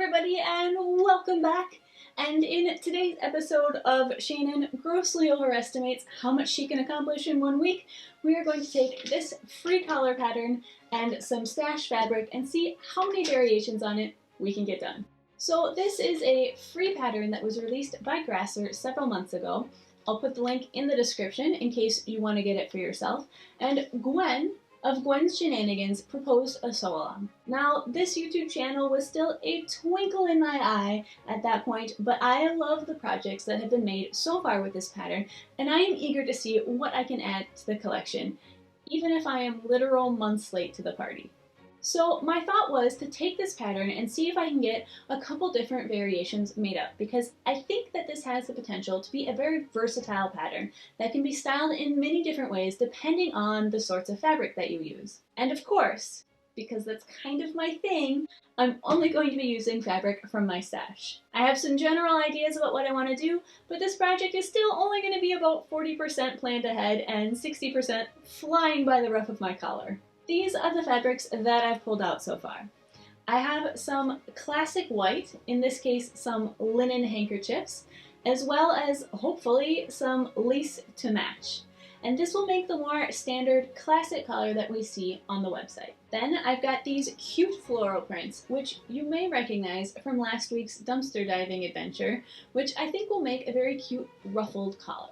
everybody, and welcome back. And in today's episode of Shannon Grossly Overestimates How Much She Can Accomplish in 1 week, we are going to take this free collar pattern and some stash fabric and see how many variations on it we can get done. So this is a free pattern that was released by Grasser several months ago. I'll put the link in the description in case you want to get it for yourself. And Gwen of Gwen's Shenanigans proposed a sew-along. Now, this YouTube channel was still a twinkle in my eye at that point, but I love the projects that have been made so far with this pattern, and I am eager to see what I can add to the collection, even if I am literal months late to the party. So my thought was to take this pattern and see if I can get a couple different variations made up, because I think that this has the potential to be a very versatile pattern that can be styled in many different ways depending on the sorts of fabric that you use. And of course, because that's kind of my thing, I'm only going to be using fabric from my stash. I have some general ideas about what I want to do, but this project is still only going to be about 40% planned ahead and 60% flying by the ruff of my collar. These are the fabrics that I've pulled out so far. I have some classic white, in this case some linen handkerchiefs, as well as, hopefully, some lace to match. And this will make the more standard classic color that we see on the website. Then I've got these cute floral prints, which you may recognize from last week's dumpster diving adventure, which I think will make a very cute ruffled collar.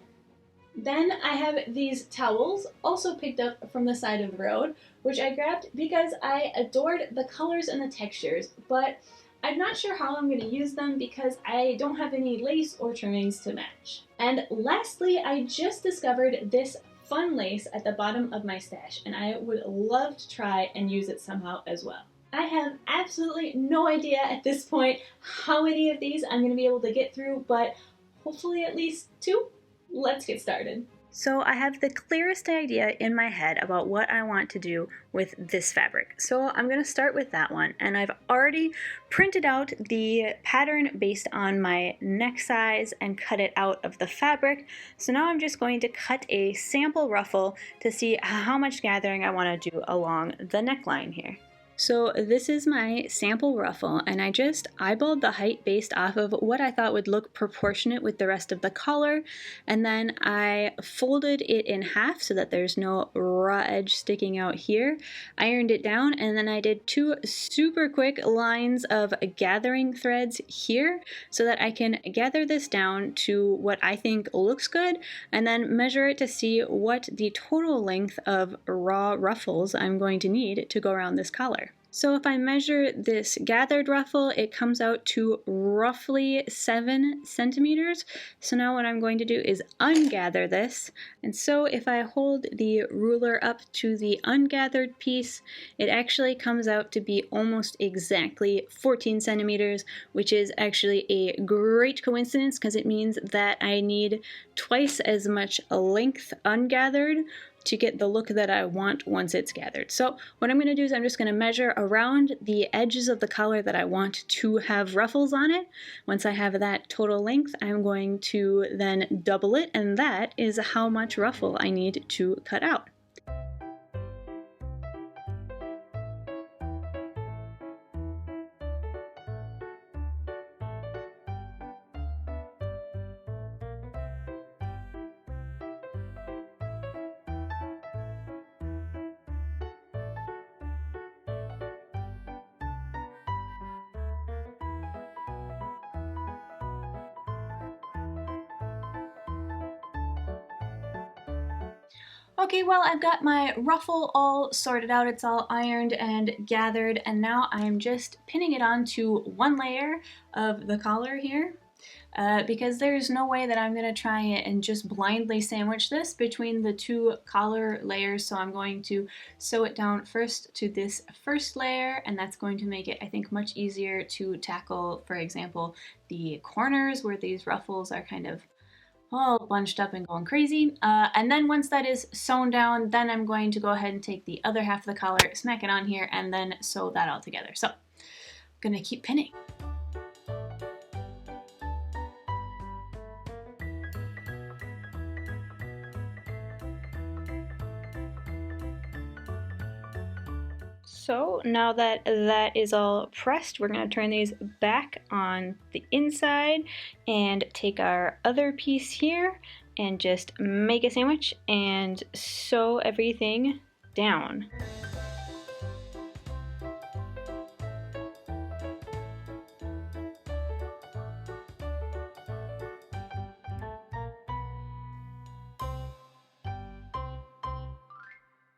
Then I have these towels, also picked up from the side of the road, which I grabbed because I adored the colors and the textures, but I'm not sure how I'm going to use them because I don't have any lace or trimmings to match. And lastly, I just discovered this fun lace at the bottom of my stash, and I would love to try and use it somehow as well. I have absolutely no idea at this point how many of these I'm going to be able to get through, but hopefully at least 2. Let's get started. So I have the clearest idea in my head about what I want to do with this fabric. So I'm going to start with that one, and I've already printed out the pattern based on my neck size and cut it out of the fabric. So now I'm just going to cut a sample ruffle to see how much gathering I want to do along the neckline here. So this is my sample ruffle, and I just eyeballed the height based off of what I thought would look proportionate with the rest of the collar, and then I folded it in half so that there's no raw edge sticking out here, ironed it down, and then I did 2 super quick lines of gathering threads here so that I can gather this down to what I think looks good, and then measure it to see what the total length of raw ruffles I'm going to need to go around this collar. So if I measure this gathered ruffle, it comes out to roughly 7 centimeters. So now what I'm going to do is ungather this. And so if I hold the ruler up to the ungathered piece, it actually comes out to be almost exactly 14 centimeters, which is actually a great coincidence because it means that I need twice as much length ungathered to get the look that I want once it's gathered. So what I'm going to do is I'm just going to measure around the edges of the collar that I want to have ruffles on it. Once I have that total length, I'm going to then double it, and that is how much ruffle I need to cut out. Okay, well, I've got my ruffle all sorted out. It's all ironed and gathered, and now I'm just pinning it onto one layer of the collar here because there's no way that I'm going to try it and just blindly sandwich this between the 2 collar layers. So I'm going to sew it down first to this first layer, and that's going to make it, I think, much easier to tackle, for example, the corners where these ruffles are kind of all bunched up and going crazy. And then once that is sewn down, then I'm going to go ahead and take the other half of the collar, smack it on here, and then sew that all together. So I'm gonna keep pinning. So now that that is all pressed, we're going to turn these back on the inside and take our other piece here and just make a sandwich and sew everything down.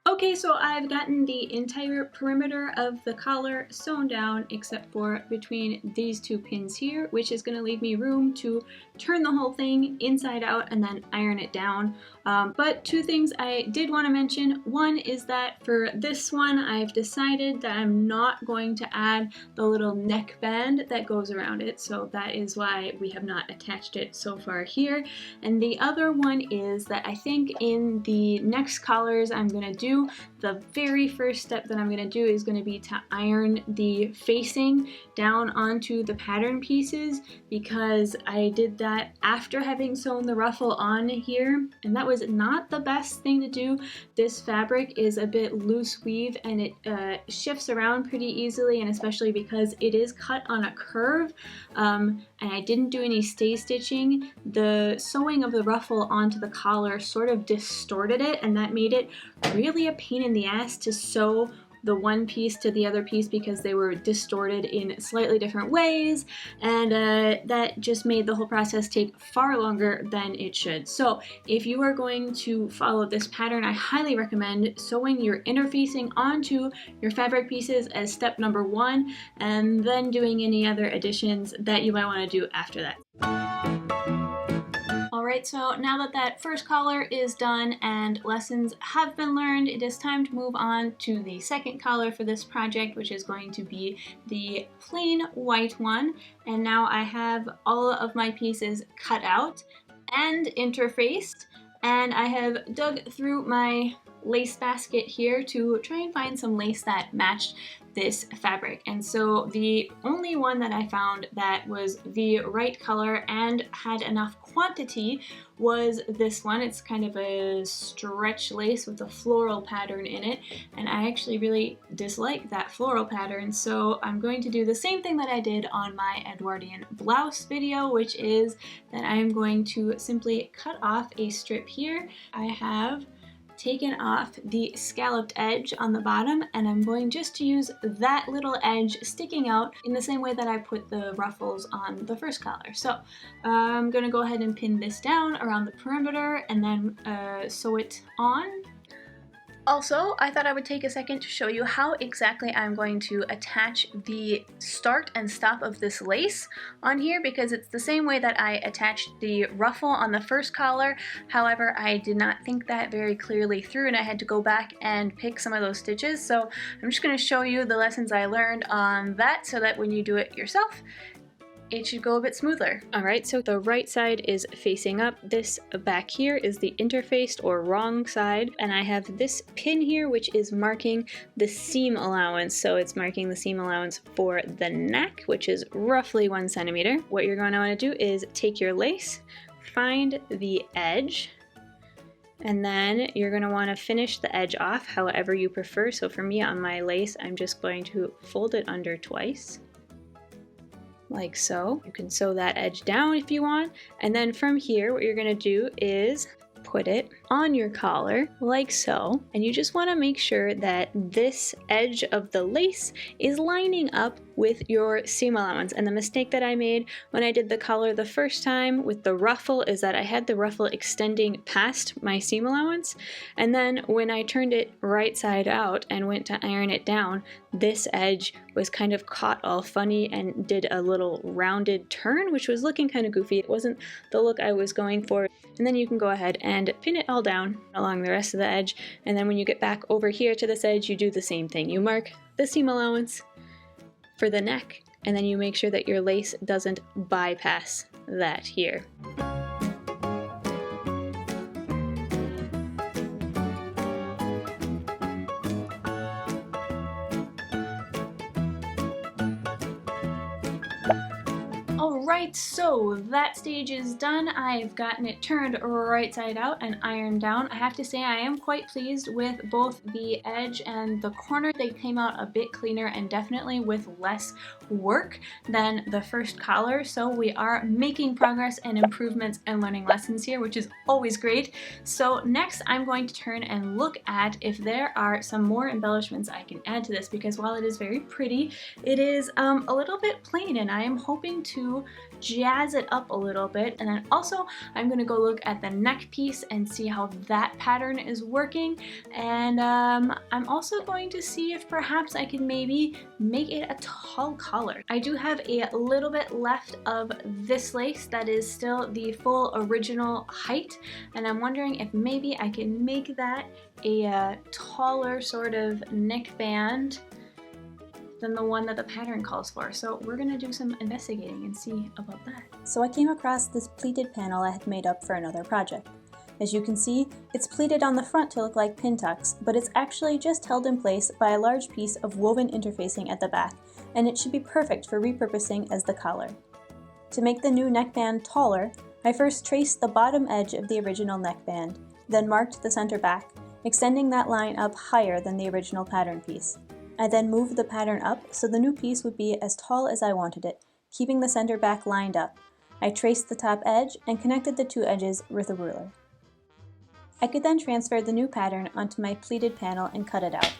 Okay, so I've gotten the entire perimeter of the collar sewn down except for between these two pins here, which is going to leave me room to turn the whole thing inside out and then iron it down. But two things I did want to mention. One is that for this one, I've decided that I'm not going to add the little neck band that goes around it, so that is why we have not attached it so far here. And the other one is that I think in the next collars I'm going to do, the very first step that I'm going to do is going to be to iron the facing down onto the pattern pieces, because I did that after having sewn the ruffle on here, and that was not the best thing to do. This fabric is a bit loose weave and it shifts around pretty easily, and especially because it is cut on a curve, and I didn't do any stay stitching, the sewing of the ruffle onto the collar sort of distorted it, and that made it really a pain in the ass to sew the one piece to the other piece because they were distorted in slightly different ways, and that just made the whole process take far longer than it should. So if you are going to follow this pattern, I highly recommend sewing your interfacing onto your fabric pieces as step number one, and then doing any other additions that you might want to do after that. Alright, so now that that first collar is done and lessons have been learned, it is time to move on to the second collar for this project, which is going to be the plain white one. And now I have all of my pieces cut out and interfaced, and I have dug through my lace basket here to try and find some lace that matched this fabric. And so the only one that I found that was the right color and had enough quantity was this one. It's kind of a stretch lace with a floral pattern in it, and I actually really dislike that floral pattern, so I'm going to do the same thing that I did on my Edwardian blouse video, which is that I'm going to simply cut off a strip here. I have taken off the scalloped edge on the bottom, and I'm going just to use that little edge sticking out in the same way that I put the ruffles on the first collar. So I'm going to go ahead and pin this down around the perimeter and then sew it on. Also, I thought I would take a second to show you how exactly I'm going to attach the start and stop of this lace on here, because it's the same way that I attached the ruffle on the first collar. However, I did not think that very clearly through, and I had to go back and pick some of those stitches. So I'm just going to show you the lessons I learned on that so that when you do it yourself, it should go a bit smoother. Alright, so the right side is facing up. This back here is the interfaced or wrong side, and I have this pin here which is marking the seam allowance. So it's marking the seam allowance for the neck, which is roughly 1 centimeter. What you're going to want to do is take your lace, find the edge, and then you're going to want to finish the edge off however you prefer. So for me on my lace, I'm just going to fold it under twice, like so. You can sew that edge down if you want, and then from here what you're going to do is put it on your collar like so, and you just want to make sure that this edge of the lace is lining up with your seam allowance. And the mistake that I made when I did the collar the first time with the ruffle is that I had the ruffle extending past my seam allowance, and then when I turned it right side out and went to iron it down, this edge was kind of caught all funny and did a little rounded turn, which was looking kind of goofy. It wasn't the look I was going for. And then you can go ahead and pin it all down along the rest of the edge, and then when you get back over here to this edge, you do the same thing. You mark the seam allowance for the neck, and then you make sure that your lace doesn't bypass that here. Alright, so that stage is done. I've gotten it turned right side out and ironed down. I have to say I am quite pleased with both the edge and the corner. They came out a bit cleaner and definitely with less work than the first collar, so we are making progress and improvements and learning lessons here, which is always great. So next I'm going to turn and look at if there are some more embellishments I can add to this, because while it is very pretty, it is a little bit plain, and I am hoping to jazz it up a little bit. And then also I'm going to go look at the neck piece and see how that pattern is working, and I'm also going to see if perhaps I can maybe make it a tall collar. I do have a little bit left of this lace that is still the full original height, and I'm wondering if maybe I can make that a taller sort of neckband than the one that the pattern calls for. So we're gonna do some investigating and see about that. So I came across this pleated panel I had made up for another project. As you can see, it's pleated on the front to look like pin tucks, but it's actually just held in place by a large piece of woven interfacing at the back, and it should be perfect for repurposing as the collar. To make the new neckband taller, I first traced the bottom edge of the original neckband, then marked the center back, extending that line up higher than the original pattern piece. I then moved the pattern up so the new piece would be as tall as I wanted it, keeping the center back lined up. I traced the top edge and connected the two edges with a ruler. I could then transfer the new pattern onto my pleated panel and cut it out.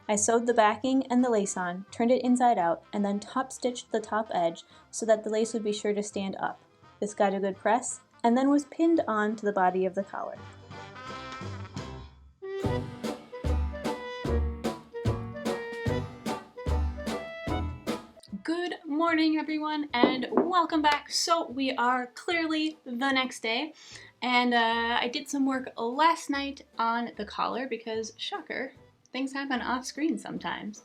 I sewed the backing and the lace on, turned it inside out, and then top stitched the top edge so that the lace would be sure to stand up. This got a good press, and then was pinned on to the body of the collar. Good morning everyone, and welcome back. So we are clearly the next day, and I did some work last night on the collar because, shocker, things happen off screen sometimes.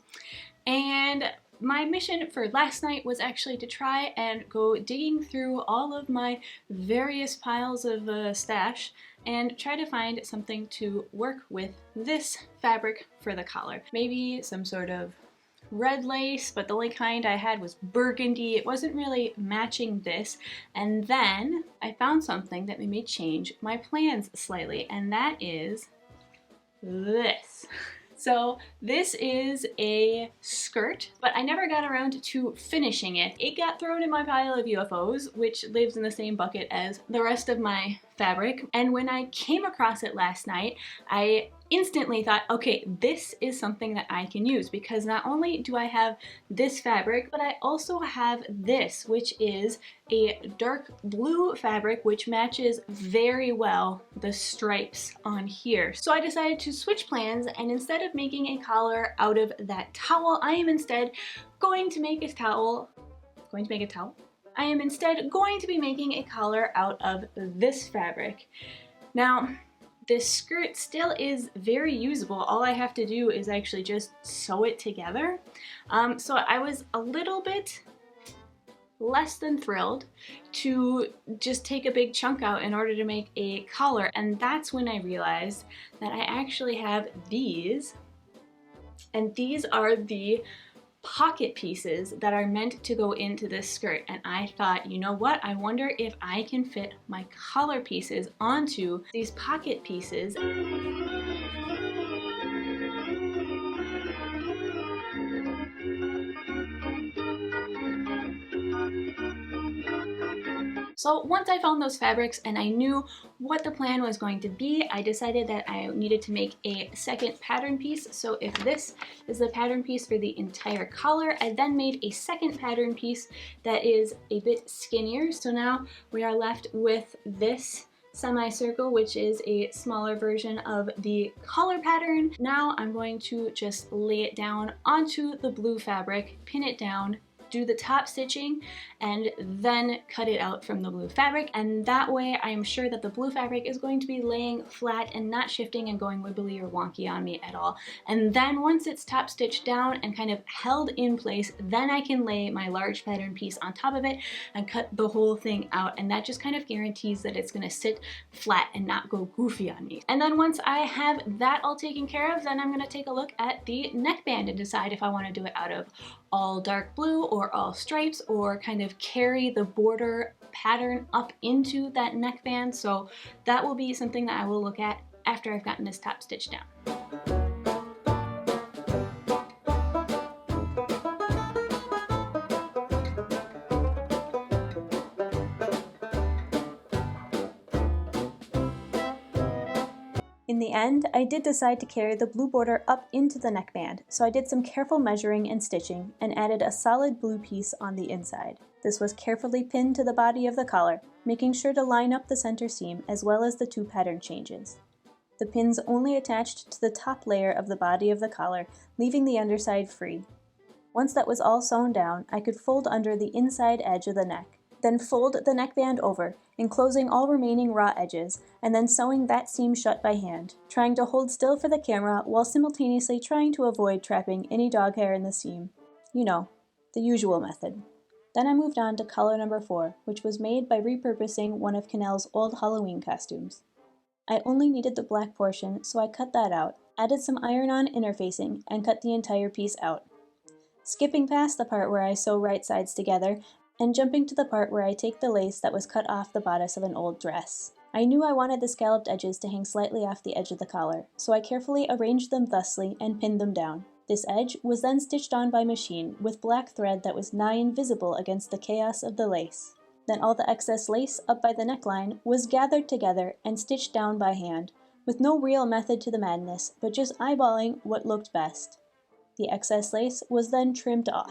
And my mission for last night was actually to try and go digging through all of my various piles of stash and try to find something to work with this fabric for the collar. Maybe some sort of red lace, but the only kind I had was burgundy. It wasn't really matching this. And then I found something that made me change my plans slightly, and that is this. So this is a skirt, but I never got around to finishing it. It got thrown in my pile of UFOs, which lives in the same bucket as the rest of my fabric. And when I came across it last night, I instantly thought, okay, this is something that I can use, because not only do I have this fabric, but I also have this, which is a dark blue fabric which matches very well the stripes on here. So I decided to switch plans, and instead of making a collar out of that towel, I am instead going to make a towel. I am instead going to be making a collar out of this fabric. Now, this skirt still is very usable. All I have to do is actually just sew it together. So I was a little bit less than thrilled to just take a big chunk out in order to make a collar, and that's when I realized that I actually have these, and these are the pocket pieces that are meant to go into this skirt. And I thought, you know what, I wonder if I can fit my collar pieces onto these pocket pieces. So once I found those fabrics and I knew what the plan was going to be, I decided that I needed to make a second pattern piece. So if this is the pattern piece for the entire collar, I then made a second pattern piece that is a bit skinnier. So now we are left with this semicircle, which is a smaller version of the collar pattern. Now I'm going to just lay it down onto the blue fabric, pin it down, do the top stitching, and then cut it out from the blue fabric, and that way I am sure that the blue fabric is going to be laying flat and not shifting and going wibbly or wonky on me at all. And then once it's top stitched down and kind of held in place, then I can lay my large pattern piece on top of it and cut the whole thing out, and that just kind of guarantees that it's going to sit flat and not go goofy on me. And then once I have that all taken care of, then I'm going to take a look at the neckband and decide if I want to do it out of all dark blue or all stripes, or kind of carry the border pattern up into that neckband. So that will be something that I will look at after I've gotten this top stitched down. In the end, I did decide to carry the blue border up into the neckband, so I did some careful measuring and stitching and added a solid blue piece on the inside. This was carefully pinned to the body of the collar, making sure to line up the center seam as well as the two pattern changes. The pins only attached to the top layer of the body of the collar, leaving the underside free. Once that was all sewn down, I could fold under the inside edge of the neck. Then fold the neckband over, enclosing all remaining raw edges, and then sewing that seam shut by hand, trying to hold still for the camera while simultaneously trying to avoid trapping any dog hair in the seam. You know, the usual method. Then I moved on to collar number 4, which was made by repurposing one of Cannell's old Halloween costumes. I only needed the black portion, so I cut that out, added some iron-on interfacing, and cut the entire piece out. Skipping past the part where I sew right sides together, and jumping to the part where I take the lace that was cut off the bodice of an old dress. I knew I wanted the scalloped edges to hang slightly off the edge of the collar, so I carefully arranged them thusly and pinned them down. This edge was then stitched on by machine with black thread that was nigh invisible against the chaos of the lace. Then all the excess lace up by the neckline was gathered together and stitched down by hand, with no real method to the madness, but just eyeballing what looked best. The excess lace was then trimmed off.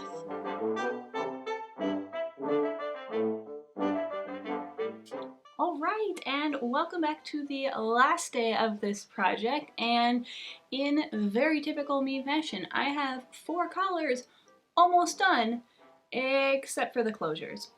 Alright, and welcome back to the last day of this project, and in very typical me fashion, I have 4 collars almost done, except for the closures.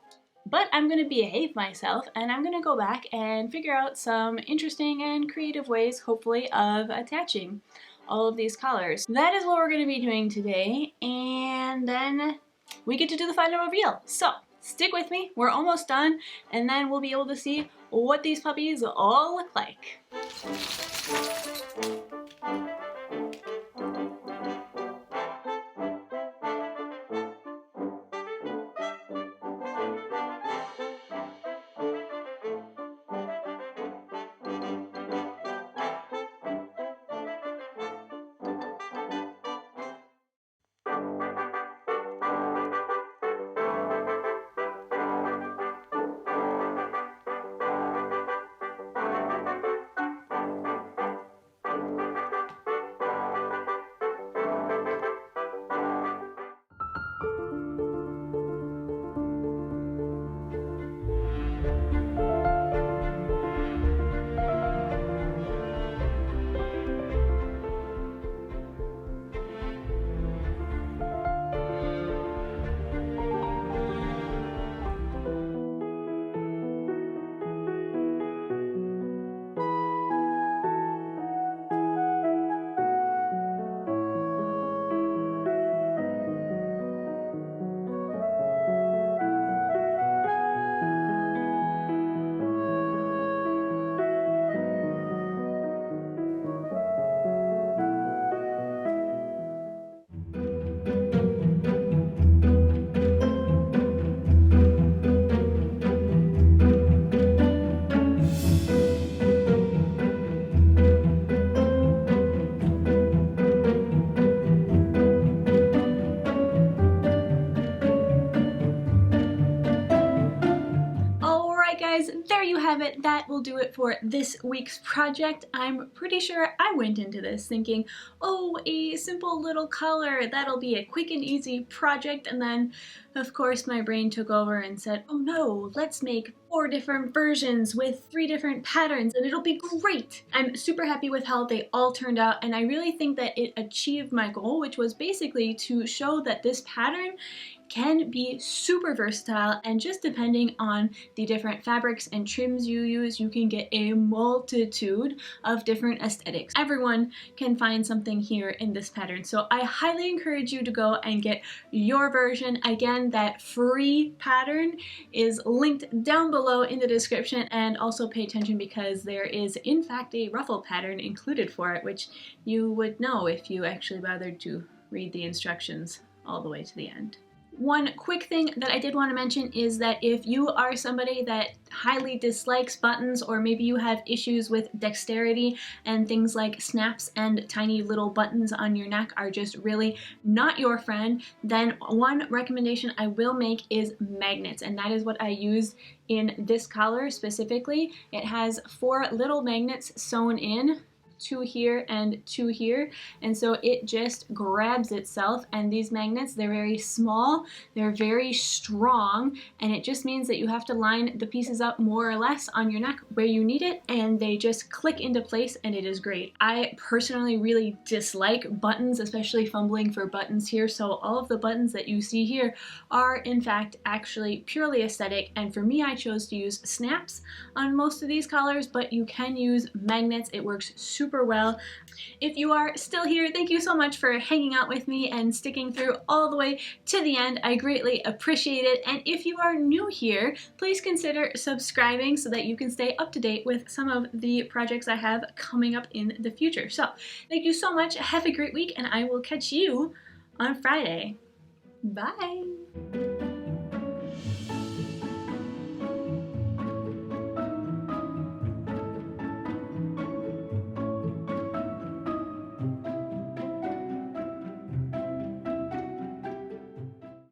But I'm going to behave myself, and I'm going to go back and figure out some interesting and creative ways, hopefully, of attaching all of these collars. That is what we're going to be doing today, and then we get to do the final reveal. So, stick with me, we're almost done, and then we'll be able to see what these puppies all look like. Guys, there you have it. That will do it for this week's project. I'm pretty sure I went into this thinking, oh, a simple little collar, that'll be a quick and easy project, and then of course my brain took over and said, oh no, let's make 4 different versions with 3 different patterns and it'll be great. I'm super happy with how they all turned out, and I really think that it achieved my goal, which was basically to show that this pattern can be super versatile, and just depending on the different fabrics and trims you use, you can get a multitude of different aesthetics. Everyone can find something here in this pattern, so I highly encourage you to go and get your version. Again, that free pattern is linked down below in the description, and also pay attention because there is in fact a ruffle pattern included for it, which you would know if you actually bothered to read the instructions all the way to the end. One quick thing that I did want to mention is that if you are somebody that highly dislikes buttons, or maybe you have issues with dexterity and things like snaps and tiny little buttons on your neck are just really not your friend, then one recommendation I will make is magnets, and that is what I used in this collar specifically. It has 4 little magnets sewn in, 2 here and 2 here, and so it just grabs itself. And these magnets, they're very small, they're very strong, and it just means that you have to line the pieces up more or less on your neck where you need it, and they just click into place, and it is great. I personally really dislike buttons, especially fumbling for buttons here, so all of the buttons that you see here are in fact actually purely aesthetic, and for me I chose to use snaps on most of these collars, but you can use magnets. It works super well. If you are still here, thank you so much for hanging out with me and sticking through all the way to the end. I greatly appreciate it. And if you are new here, please consider subscribing so that you can stay up to date with some of the projects I have coming up in the future. So thank you so much. Have a great week, and I will catch you on Friday. Bye.